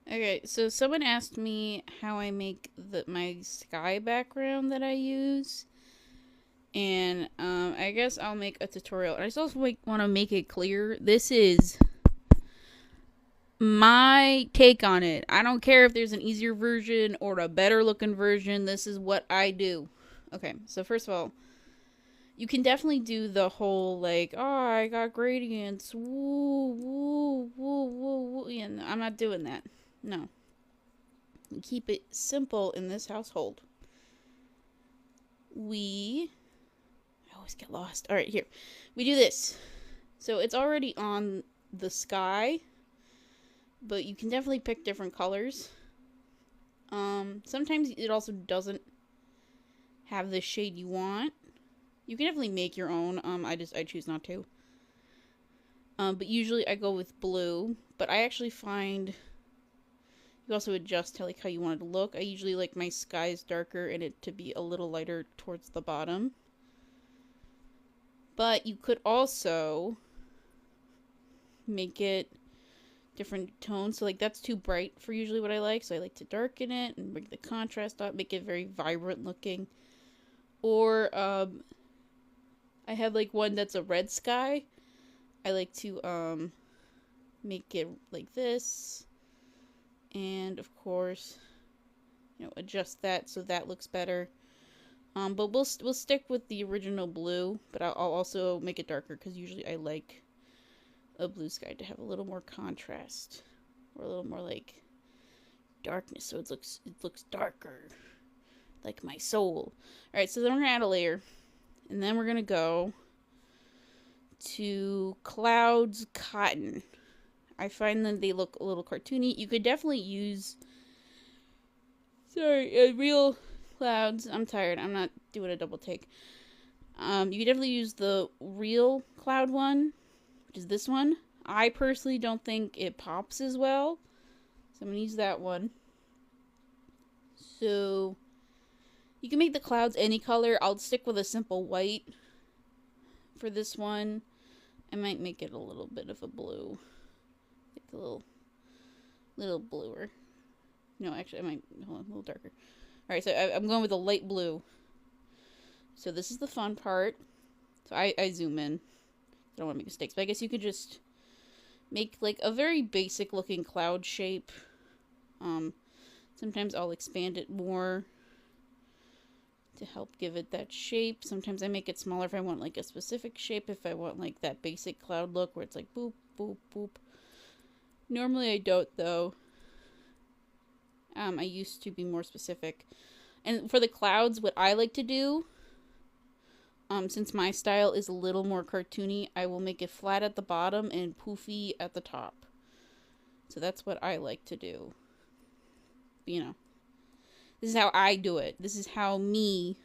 Okay, so someone asked me how I make my sky background that I use, and I guess I'll make a tutorial. And I still want to make it clear. This is my take on it. I don't care if there's an easier version or a better looking version. This is what I do. Okay, so first of all, you can definitely do the whole like, oh, I got gradients, woo, woo, woo, woo, woo. Yeah, no, I'm not doing that. No, keep it simple in this household. I always get lost. All right, here, we do this. So it's already on the sky, but you can definitely pick different colors. Sometimes it also doesn't have the shade you want. You can definitely make your own. I choose not to. But usually I go with blue. But I actually find you also adjust how you want it to look. I usually like my skies darker and it to be a little lighter towards the bottom. But you could also make it different tones. So like that's too bright for usually what I like. So I like to darken it and bring the contrast up, make it very vibrant looking. Or I have like one that's a red sky. I like to make it like this, and of course, adjust that so that looks better. But we'll stick with the original blue, but I'll also make it darker because usually I like a blue sky to have a little more contrast or a little more like darkness, so it looks darker, like my soul. All right, so then we're gonna add a layer, and then we're gonna go to clouds cotton. I find that they look a little cartoony. You could definitely use real clouds. I'm tired. I'm not doing a double take. You could definitely use the real cloud one, which is this one. I personally don't think it pops as well, so I'm gonna use that one. So you can make the clouds any color. I'll stick with a simple white for this one. I might make it a little bit of a blue, like a little bluer. No, actually, I might hold on, a little darker. All right, so I'm going with a light blue. So this is the fun part. So I zoom in. I don't want to make mistakes, but I guess you could just make like a very basic looking cloud shape. Sometimes I'll expand it more to help give it that shape. Sometimes I make it smaller if I want like a specific shape. If I want like that basic cloud look where it's like boop, boop, boop. Normally I don't though. I used to be more specific. And for the clouds, what I like to do, since my style is a little more cartoony, I will make it flat at the bottom and poofy at the top. So that's what I like to do. This is how I do it. This is how me,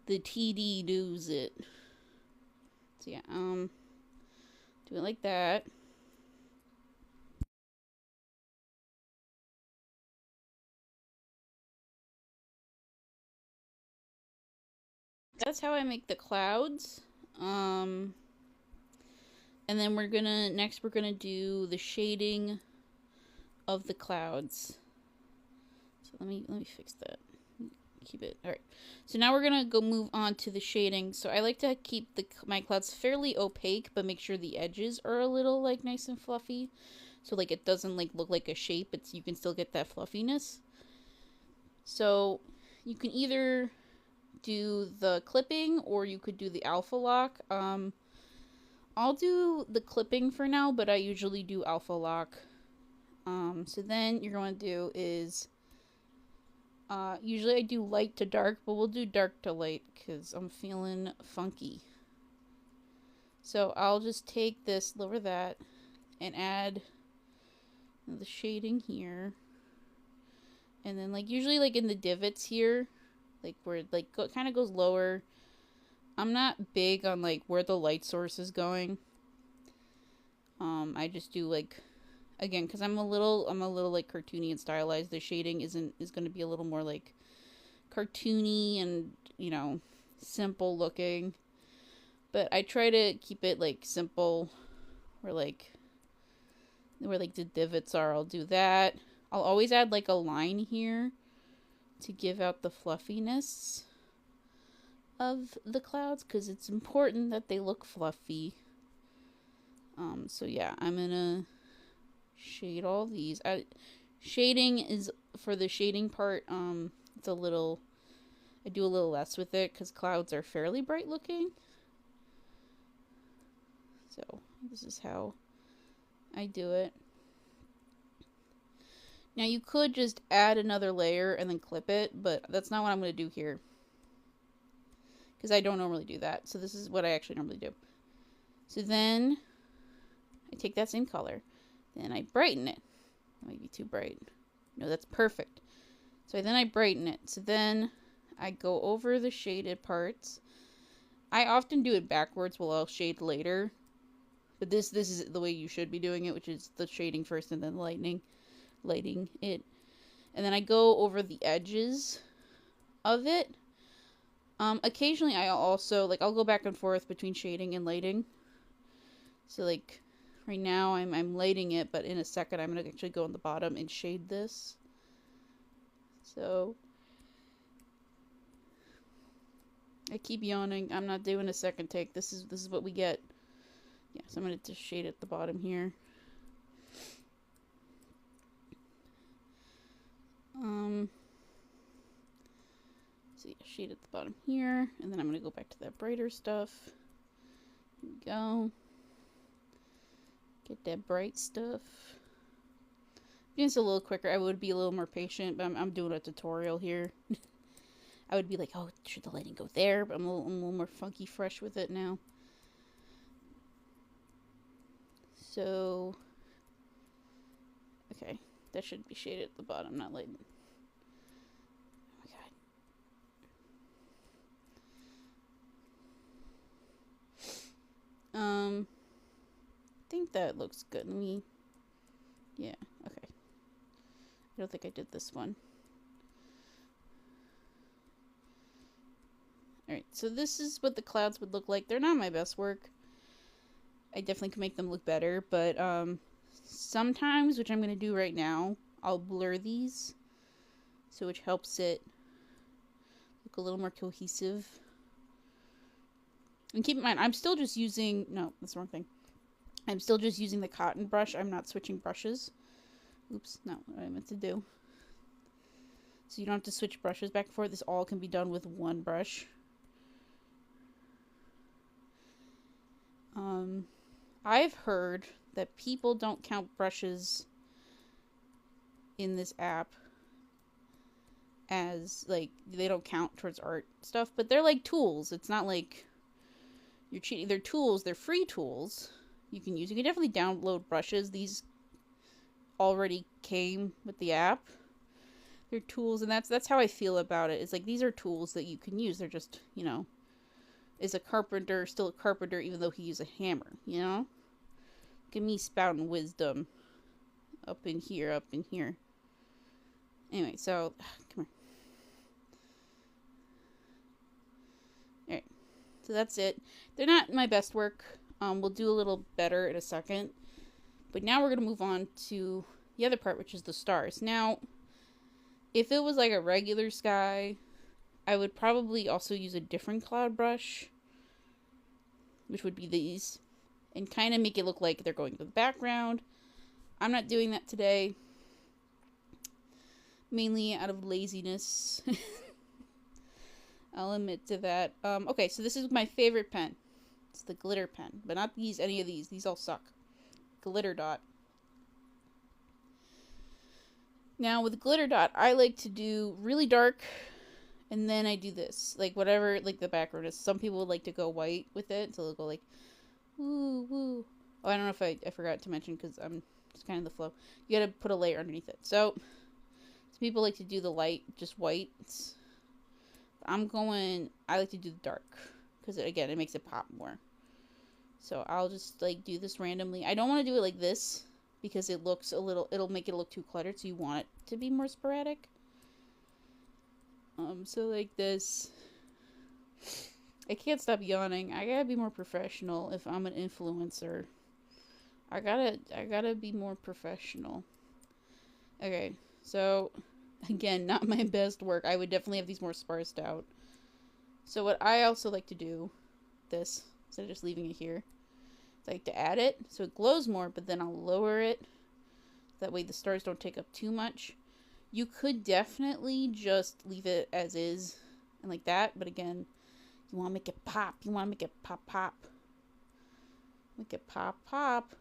the TD, does it. So yeah, do it like that. That's how I make the clouds. Um, and then we're gonna do the shading of the clouds. So let me fix that. Keep it. All right. So now we're gonna go move on to the shading. So I like to keep my clouds fairly opaque, but make sure the edges are a little like nice and fluffy. So like it doesn't like look like a shape. You can still get that fluffiness. So you can either do the clipping or you could do the alpha lock. I'll do the clipping for now, but I usually do alpha lock. So then you're going to do is usually I do light to dark, but we'll do dark to light because I'm feeling funky. So I'll just take this, lower that, and add the shading here. And then like usually like in the divots here, like where it like kind of goes lower. I'm not big on like where the light source is going. I just do like, again, because I'm a little like cartoony and stylized. The shading is going to be a little more like cartoony and simple looking. But I try to keep it like simple, or like where like the divots are, I'll do that. I'll always add like a line here to give out the fluffiness of the clouds, because it's important that they look fluffy. So yeah, I'm gonna shade all these. Shading is, for the shading part, it's a little, I do a little less with it because clouds are fairly bright looking. So this is how I do it. Now you could just add another layer and then clip it, but that's not what I'm going to do here, because I don't normally do that. So this is what I actually normally do. So then I take that same color, then I brighten it. That might be too bright. No, that's perfect. So then I brighten it. So then I go over the shaded parts. I often do it backwards while I'll shade later. But this is the way you should be doing it, which is the shading first and then lighting it. And then I go over the edges of it. Occasionally I'll also, like, I'll go back and forth between shading and lighting. So like right now I'm lighting it, but in a second I'm going to actually go on the bottom and shade this. So I keep yawning. I'm not doing a second take. This is what we get. Yeah, so I'm going to just shade at the bottom here. So yeah, shade at the bottom here, and then I'm going to go back to that brighter stuff. Here we go. Get that bright stuff. It's a little quicker. I would be a little more patient, but I'm doing a tutorial here. I would be like, oh, should the lighting go there? But I'm a little more funky fresh with it now. So, okay, that should be shaded at the bottom, not lighting. Oh my god. I think that looks good. Let me, yeah, okay. I don't think I did this one. Alright, so this is what the clouds would look like. They're not my best work. I definitely can make them look better, but sometimes, which I'm going to do right now, I'll blur these, so which helps it look a little more cohesive. And keep in mind, I'm still just using, no, that's the wrong thing. I'm still just using the cotton brush. I'm not switching brushes. Oops, not what I meant to do. So you don't have to switch brushes back and forth. This all can be done with one brush. I've heard that people don't count brushes in this app as, like, they don't count towards art stuff, but they're like tools. It's not like you're cheating. They're tools. They're free tools you can use. You can definitely download brushes. These already came with the app. They're tools, and that's how I feel about it. It's like, these are tools that you can use. They're just, you know, is a carpenter still a carpenter even though he uses a hammer, you know? Look at me spouting wisdom up in here. Anyway, so, come here. Alright, so that's it. They're not my best work. We'll do a little better in a second. But now we're going to move on to the other part, which is the stars. Now, if it was like a regular sky, I would probably also use a different cloud brush, which would be these, and kind of make it look like they're going to the background. I'm not doing that today, mainly out of laziness. I'll admit to that. Okay, so this is my favorite pen. It's the glitter pen, but not any of these. These all suck. Glitter dot. Now with glitter dot, I like to do really dark, and then I do this, like whatever, like the background is. Some people would like to go white with it, so they'll go like, woo woo. Oh, I don't know if I forgot to mention, because I'm just kind of the flow. You gotta put a layer underneath it. So some people like to do the light, just white. I like to do the dark, because again, it makes it pop more. So I'll just like do this randomly. I don't want to do it like this, because it looks a little, it'll make it look too cluttered, so you want it to be more sporadic. So like this. I can't stop yawning. I gotta be more professional if I'm an influencer. I gotta be more professional. Okay, so again, not my best work. I would definitely have these more sparsed out. So what I also like to do, this, instead of just leaving it here, is I like to add it so it glows more, but then I'll lower it. That way the stars don't take up too much. You could definitely just leave it as is and like that, but again, you want to make it pop. You want to make it pop, pop. Make it pop, pop.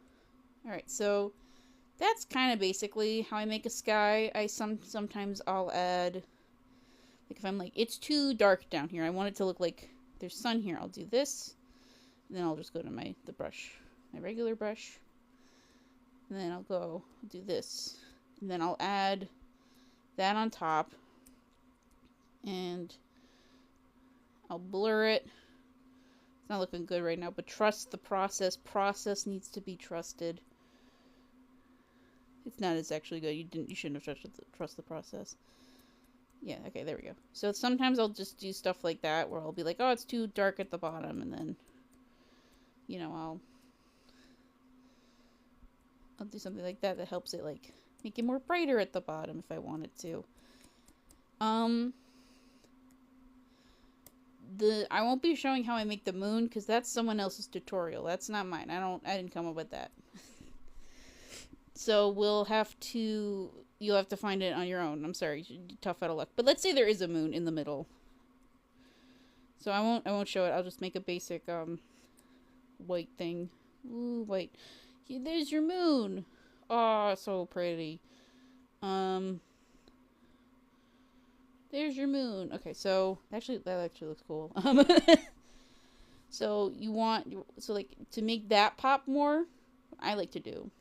Alright, so that's kind of basically how I make a sky. Sometimes I'll add, like if I'm like, it's too dark down here, I want it to look like there's sun here, I'll do this. And then I'll just go to my regular brush. And then I'll do this. And then I'll add that on top. And I'll blur it. It's not looking good right now, but trust the process. Process needs to be trusted. It's not as actually good. You shouldn't have trust the process. Yeah, okay, there we go. So sometimes I'll just do stuff like that where I'll be like, oh, it's too dark at the bottom, and then, you know, I'll do something like that helps it, like, make it more brighter at the bottom if I wanted to. I won't be showing how I make the moon, because that's someone else's tutorial. That's not mine. I didn't come up with that. So you'll have to find it on your own. I'm sorry, tough out of luck. But let's say there is a moon in the middle. So I won't show it. I'll just make a basic, white thing. Ooh, white. There's your moon. Oh, so pretty. There's your moon. Okay, so that actually looks cool. So like to make that pop more, what I like to do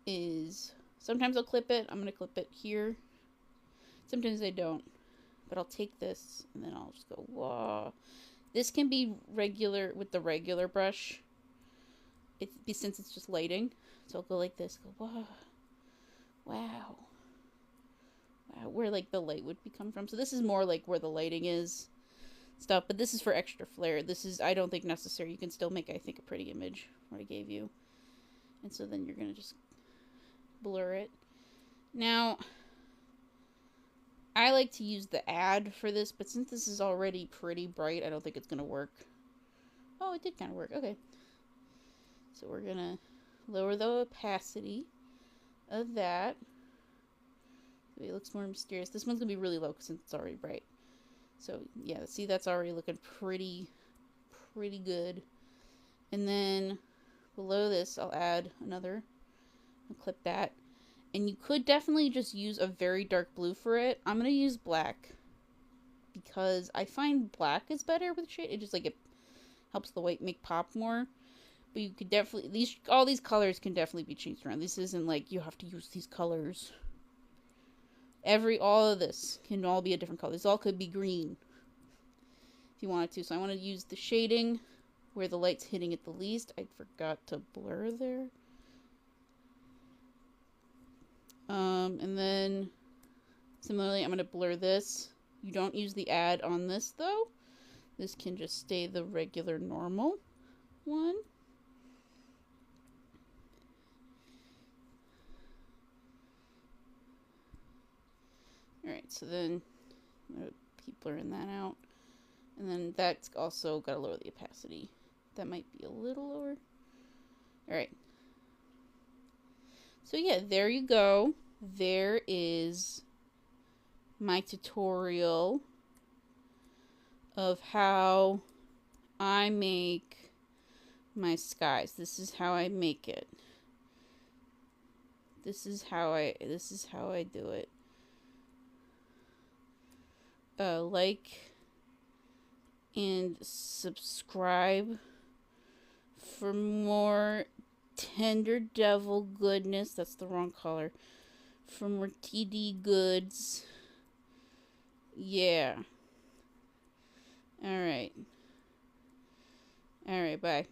is sometimes I'll clip it. I'm gonna clip it here. Sometimes I don't, but I'll take this and then I'll just go, whoa. This can be regular with the regular brush. Since it's just lighting, so I'll go like this. Go, whoa, wow. Where like the light would be coming from. So this is more like where the lighting is stuff, but this is for extra flare. This is, I don't think, necessary. You can still make, I think, a pretty image what I gave you. And so then you're gonna just blur it. Now I like to use the add for this, but since this is already pretty bright, I don't think it's gonna work. Oh, it did kind of work. Okay, so we're gonna lower the opacity of that. It looks more mysterious. This one's gonna be really low since it's already bright. So yeah, see, that's already looking pretty good. And then below this, I'll add another. I'll clip that. And you could definitely just use a very dark blue for it. I'm gonna use black because I find black is better with shade. It just like it helps the white make pop more. But you could definitely all these colors can definitely be changed around. This isn't like you have to use these colors. All of this can all be a different color. This all could be green if you wanted to. So I want to use the shading where the light's hitting it the least. I forgot to blur there. And then similarly, I'm going to blur this. You don't use the add on this though. This can just stay the regular normal one. Alright, so then I'm going to keep blurring that out. And then that's also got to lower the opacity. That might be a little lower. Alright. So yeah, there you go. There is my tutorial of how I make my skies. This is how I make it. This is how I do it. Like and subscribe for more Tender Devil goodness. That's the wrong color. For more TD goods. Yeah. Alright. Alright, bye.